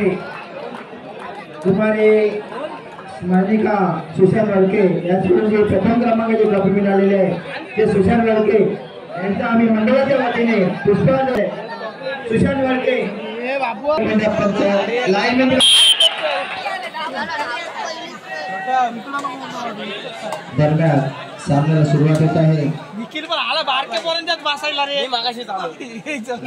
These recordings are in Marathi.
मध्ये दुपारी स्मरणिका सुशांत वडके यांच्याकडून जे प्रथम क्रमांकाचे ट्रॉफी मिळालेले आहे ते सुशांत वडके यांचा आम्ही मंडळाच्या वतीने पुष्पांजली सुशांत वडके लाईन दरम्यान सामन्याला सुरुवात होत आहे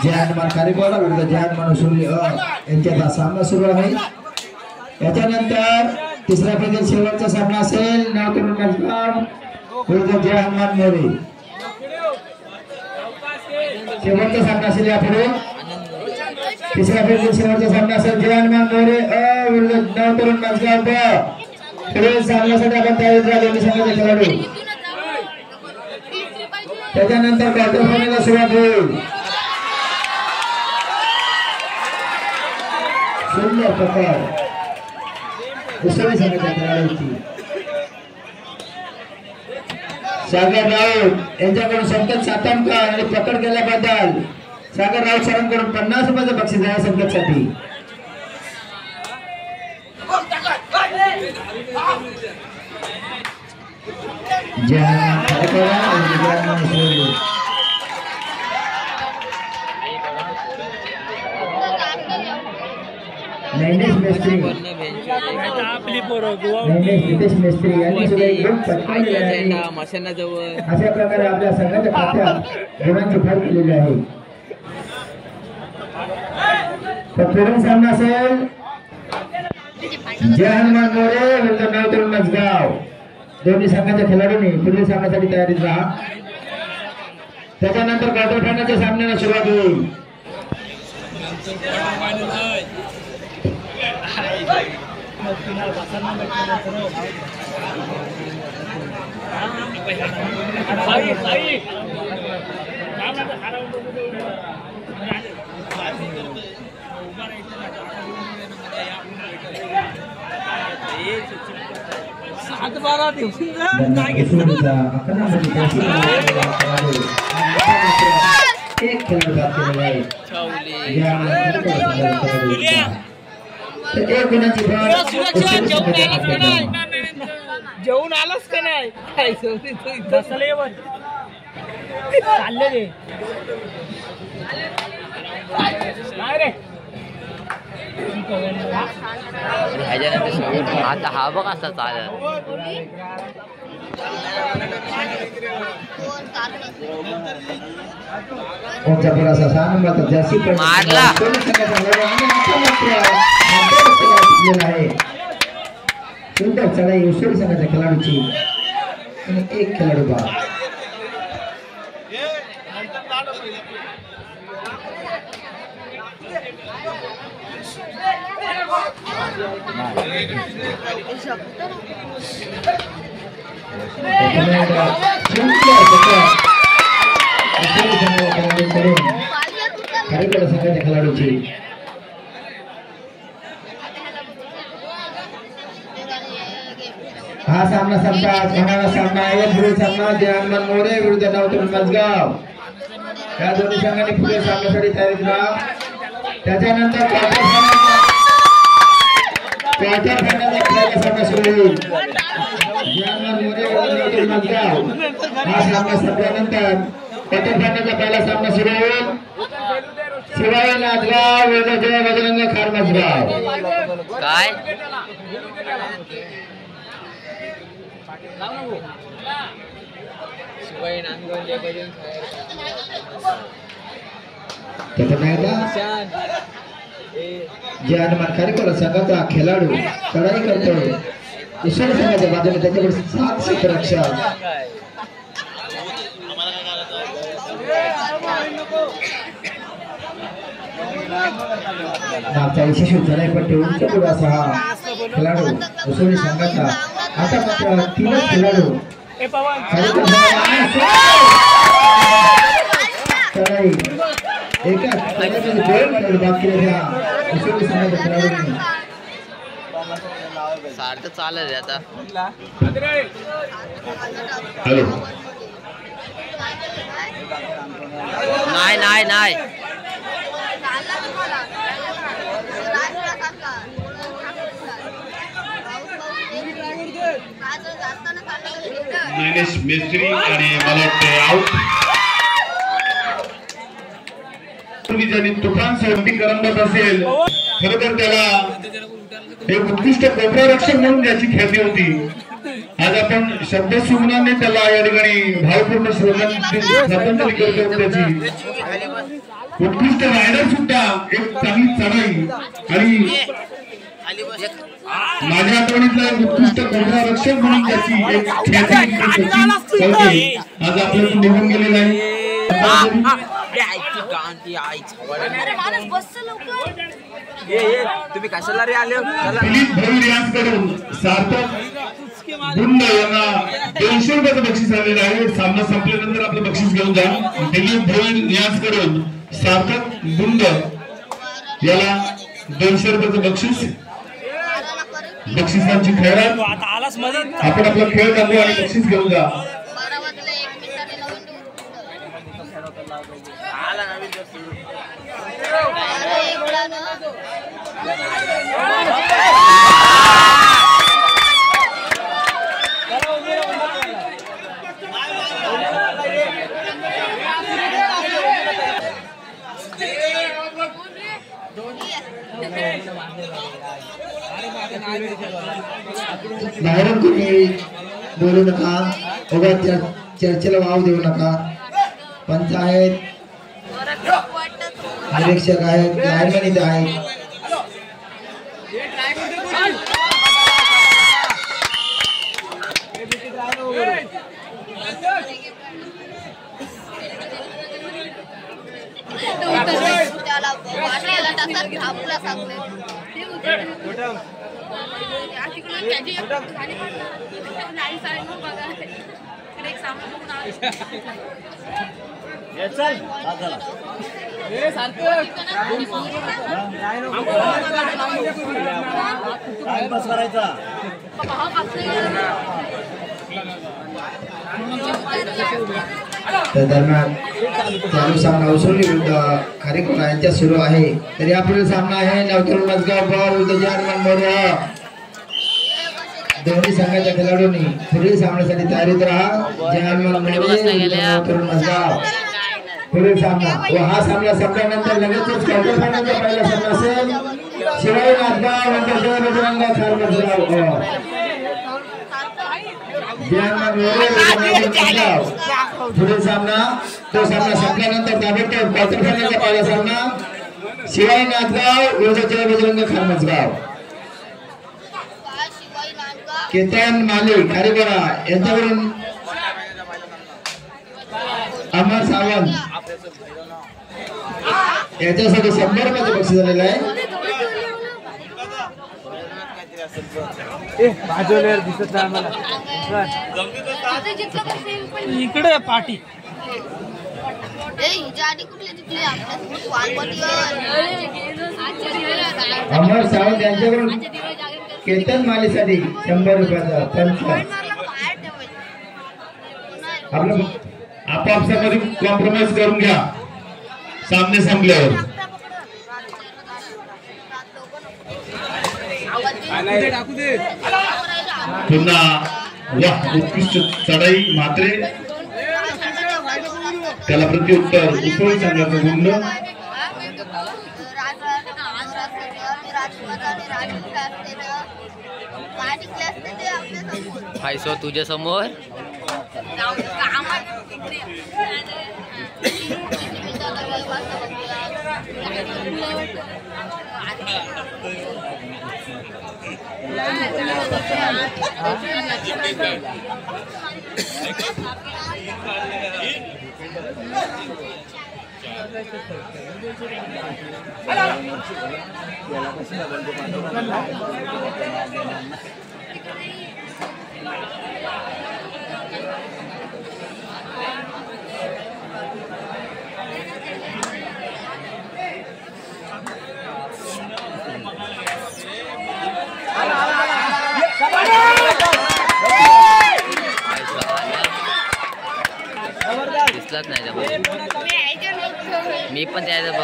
जयमान कार्यक्रम विरुद्ध जयमान सुरली यांच्यात सामना सुरू आहे। याच्यानंतर तिसरा फेरीतील शेवटचा सामना असेल नाव करून नाचगाव विरुद्ध जय हनुमान मोरे। शेवटचा सामना असेल यापुढे तिसऱ्या फेरीतील शेवटचा सामना असेल जय हनुमान मोरे विरुद्ध नाव करून नाचगाव ब। पुढील सामन्यासाठी आपण तयारी झाले दोन्ही संघाचे खेळाडू। त्याच्यानंतर क्वार्टर फायनलला सुरुवात होईल। सुंदर प्रकार दुसऱ्या संघाच्या खेळाडूची सागर राऊत यांच्याकडून संकेत सातमकर आणि पकड केल्याबद्दल सागर राऊत सरांकडून 50 रुपयाचं बक्षीस आहे संकेतसाठी। मेंढेश मेस्त्री नितेश मेस्त्री यांनी सुद्धा एक गुण पटकावलेला आहे। अशा प्रकारे आपल्या संघाच्या खात्यात गुणांची भर केलेली आहे। तर पुढील सामना असेल जय हनुमान मोरे विरुद्ध नावतरुण नाचगाव। दोन्ही संघाच्या खेळाडूंनी पुढील सामन्यासाठी तयारीत राहा। त्याच्यानंतर क्वार्टर फायनलच्या सामन्याला सुरुवात होईल। एक खेळाडू बाद केलेला आहे। एक गुणांची भर जेवून आलास का नाही काय बसले चालले रे रे आता हा बघ असा चालत मारला सुंदर चढाई उसळी संघाच्या खेळाडूची आणि एक खेळाडू बाद। संघाच्या खेळाडूची हा सामना संपतात होणारा सामना आहे। पुढील सामना जय हनुमान मोरे विरुद्ध नावतरुण नाचगाव। या दोन्ही संघांनी पुढील सामन्यासाठी तयारीत राहा। त्याच्यानंतर क्वार्टर फायनलचा सामना सुरू होईल। जय हनुमान मोरे विरुद्ध नावतरुण नाचगाव। हा सामना संपल्यानंतर क्वार्टर फायनलचा पहिला सामना सुरू होईल। शिवाई नाचगाव विरुद्ध जय बजरंग खार नाचगाव। काय जय हनुमान कार्यक्रम संघाचा खेळाडू चढाई करतोय दुसऱ्या संघाच्या बाजूने त्याच्याकडे 7 क्षेत्ररक्षक मागच्या विशेष चढाईपट्टी उंच पुढे असा हा खेळाडू उसळी संघाचा। आता मात्र 3 खेळाडू चढाई एका खेळाडू बाद केलेल्या उसळी संघाच्या खेळाडूंनी सारखं चालत आता नाही नाही नाही नैनेश मेस्त्री आणि मला वाटते आउट. ज्यांनी तुफान सेव्हन्टी करंडत असेल, खरोखर त्याला एक उत्कृष्ट कोपरा रक्षक म्हणून ज्याची ख्याती होती, आज आपण शब्द सुमनाने त्याला या ठिकाणी भावपूर्ण श्रद्धांजली करतो. त्याची उत्कृष्ट रायडर सुद्धा एक चांगली चढाई आणि माझ्या आठवणीतला एक उत्कृष्ट कोपरा रक्षक म्हणून त्याची एक ख्याती आज आपल्याला निघून गेलेला आहे. तुम्ही कशाला रे आले? दिलीप भाऊ रियाज कडून सार्थक गुंड यांना 200 रुपयाचं बक्षीस आलेलं आहे. सामना संपल्यानंतर आपलं बक्षीस घेऊन जा. दिलीप भाऊ रियाज कडून सार्थक गुंड याला 200 रुपयाचं बक्षीस. बक्षिसांची खैरात आपण आपला खेळ चालू आणि बक्षीस घेऊन जा. बाहेरून कोणी बोलू नका, उगा चर्चेला वाव देऊ नका. पंच आहेत, निरीक्षक आहेत, लाईनमॅन इथे आहेत. दरम्यान चालू सामना उसळी विरुद्ध खारेकोटा यांच्या सुरू आहे. तरी आपला सामना आहे नवतरुण मजगाव बॉल विरुद्ध जारमान मोरवा. दोन्ही संघाच्या खेळाडूंनी पुढील सामन्यासाठी तयारीत राहा. जारमान मोरवा नवतरुण मजगाव पुढील सामना व हा सामना संपल्यानंतर लगेचच क्वार्टर फायनलचा पहिला सामना असेल. शिवाई नाथगाव नंतर जय बजरंग खारमजगाव. पुढील सामना तो सामना संपल्यानंतर ताबडतोब क्वार्टर फायनलचा पहिला सामना शिवाई नाथगाव विरुद्ध जय बजरंग खारमजगाव. केतन माली खारेपाडा यांच्याकडून अमर सावंत याच्यासाठी 100 रुपयाचं बक्षीस झालेलं आहे. दिसत नाही मला इकडे पाठी. अमर सावंत यांच्याकडून केतन मालीसाठी 100 रुपयाचा पंच. आपलं आपापसामध्ये कॉम्प्रोमाइज करून घ्या सामने संपल्यावर. पुन्हा वाह उत्कृष्ट चढाई मात्रे त्याला प्रत्युत्तर उसळी संघाचं गुंड. फायसो तुझ्या समोर दिसलाच नाही मी पण त्याचं बघ.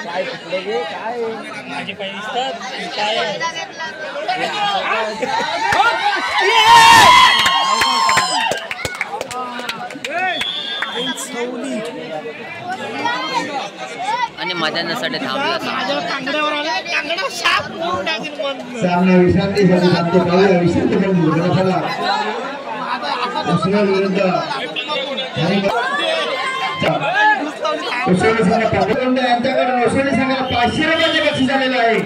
काय माझे काही दिसतात काय आणि मैदानासाठी थांबला सामना विश्रांतीसाठी थांबतो. पाहूया विश्रांतीसाठी विरोध यांच्याकडून उसळी संघाला 500 रुपयाचे बक्षीस झालेलं आहे.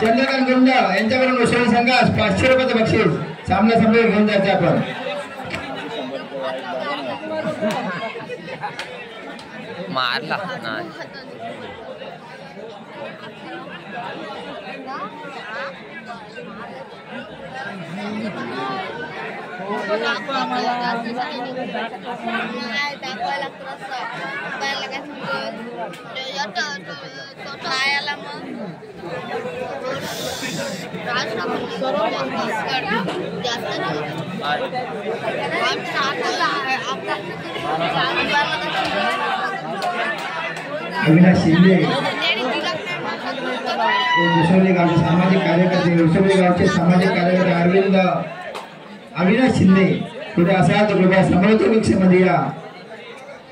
चंद्रकांत गुंड यांच्याकडून उसळी संघास 500 रुपयाचं बक्षीस. सामना समोर घेऊन जायचं आपण. मारला नाही अविनाश शिंदे उसवली गावचे सामाजिक कार्यकर्ते उसवली गावचे सामाजिक कार्यकर्ते अरविंद अविनाश शिंदे कुठे असा तर कृपया समोरच्या कक्षेमध्ये या.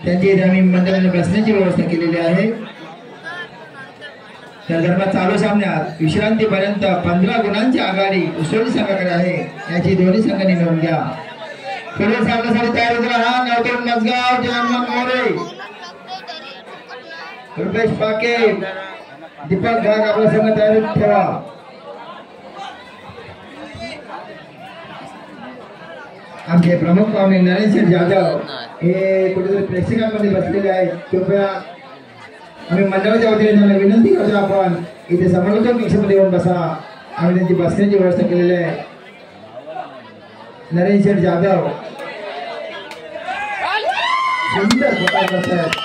त्यांची इथे आम्ही मंडळाने बसण्याची व्यवस्था केलेली आहे. त्या दरम्यान चालू सामन्यात विश्रांतीपर्यंत 15 गुणांची आघाडी उसवली संघाकडे आहे. याची दोन्ही संघांनी नोंद घ्या. पुढील सामन्यासाठी तयार होत राहा. नवतरुण मजगाव जयंत मोरे रुपेश पाके दीपक घाग आपला संघ तयारीत ठेवा. आमचे प्रमुख पाहुणे नरेंद्र जाधव हे कुठेतरी प्रेक्षकांमध्ये बसलेले आहेत. कृपया आम्ही मंडळाच्या वतीने त्यांना विनंती करतो आपण इथे समोरच्या कक्षेमध्ये येऊन बसा. आम्ही त्यांची बसण्याची व्यवस्था केलेली आहे. नरेंद्र जाधव सुंदर प्रकार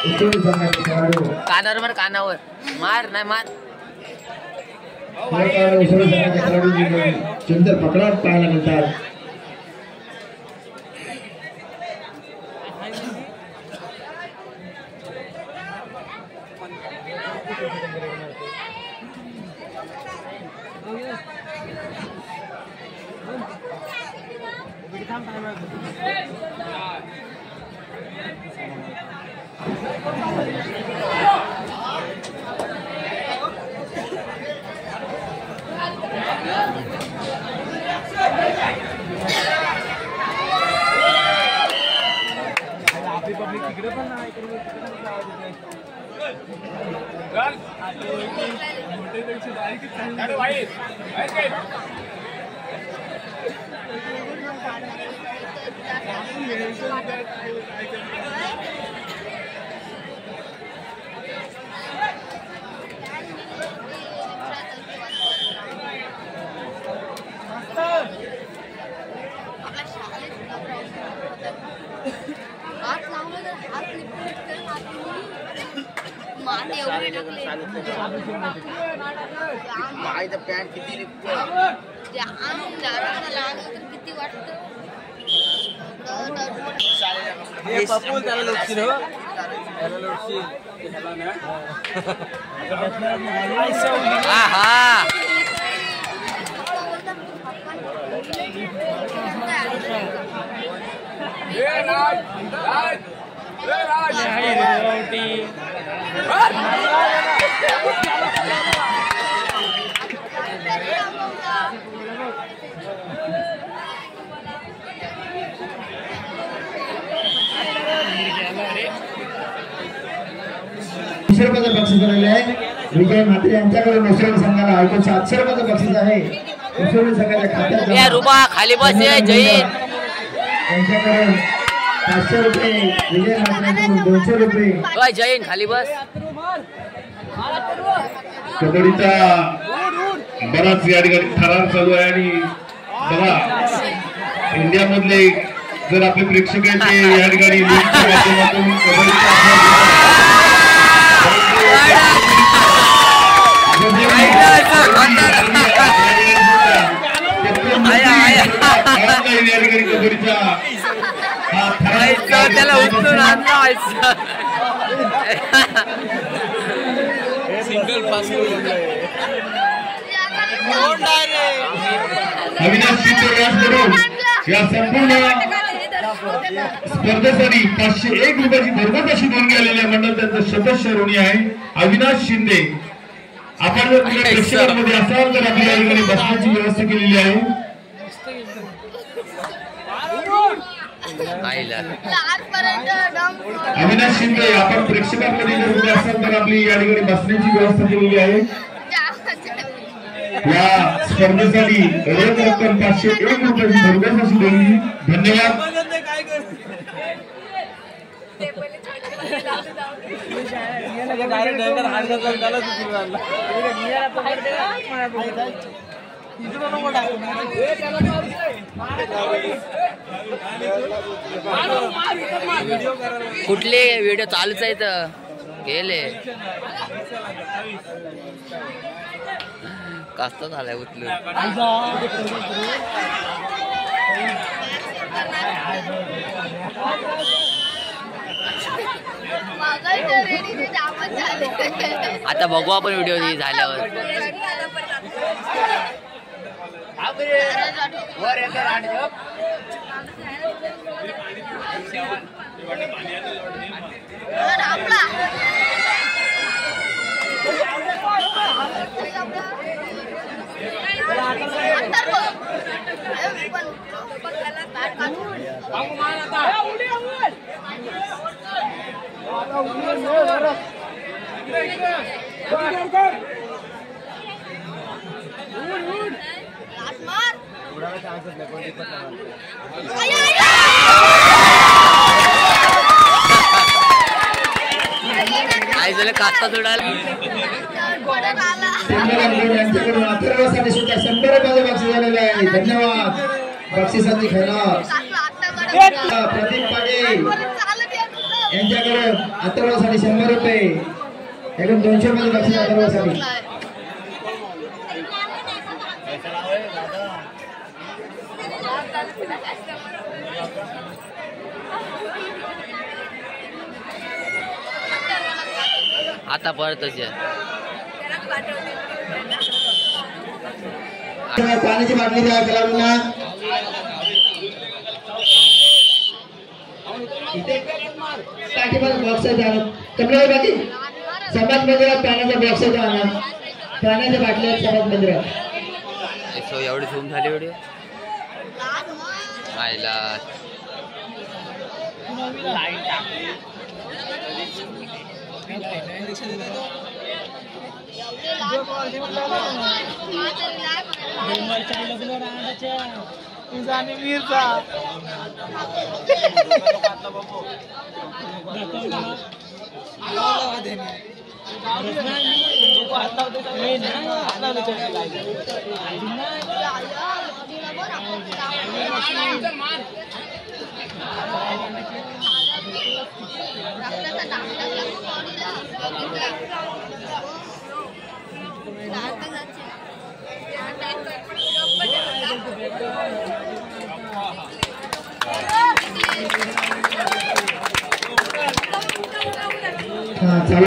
उसळी संघाचे खेळाडू कानावर मार कानावर मार नाही मार उसळी संघाचे खेळाडू सुंदर पकडाव पाहायला मिळतात. पॅन्ट किती किती वाटतं बक्षीस झालेले आहे. विजय म्हात्रे यांच्याकडून उसळी संघाला ऐकून 700 रुपयाचं बक्षीस आहे. उसळी संघाच्या खात्यात रुपा खाली बस जैन यांच्याकडून 500 रुपये विजय म्हात्रेंकडून 200 रुपये जैन खाली बस. कबड्डीचा बराच या ठिकाणी थरार चालू आहे आणि बघा इंडियामधले जर आपले प्रेक्षक आहेत ते या ठिकाणी माध्यमातून कबड्डी ऑनलाईन या ठिकाणी कबड्डीचा त्याला उचलून आणला सिंगल पास अविनाश शिंदे याचबरोबर या संपूर्ण स्पर्धेसाठी 501 रुपयाची भरघोस अशी देणगी आलेल्या मंडळ त्यांचं सदस्य ऋणी आहे अविनाश शिंदे. आपण जर तुमच्या प्रेक्षकांमध्ये असाल तर आपल्या या ठिकाणी बसण्याची व्यवस्था केलेली आहे. अविनाश शिंदे आपण प्रेक्षकांमध्ये जर उभे असाल तर आपली या ठिकाणी बसण्याची व्यवस्था केलेली आहे. या स्पर्धेसाठी रोख रक्कम 501 रुपयाची भरघोस अशी देणगी. धन्यवाद. कुठले व्हिडिओ चालूच आहेत गेले कास्त झालाय उचलून. आता बघू आपण व्हिडिओ झाल्यावर. काय झालं कास्ता जोडायला अथर्वसाठी सुद्धा 100 रुपयाचे बक्षीस झालेले आहे. धन्यवाद. बक्षिसाची खरं प्रदीप पाटील यांच्याकडे अथर्वसाठी 100 रुपये एकदम 200 मध्ये बक्षीस अथर्वसाठी. आता परतच पाण्याची बाटली द्या खेळाडूंना. पाठीमागे बॉक्स द्या कमला बाकी समाज मंदिरात पाण्याचा बॉक्स द्या पाण्याच्या बाटल्या समाज मंदिरात. एवढी झूम झाली व्हिडिओ आयला चालू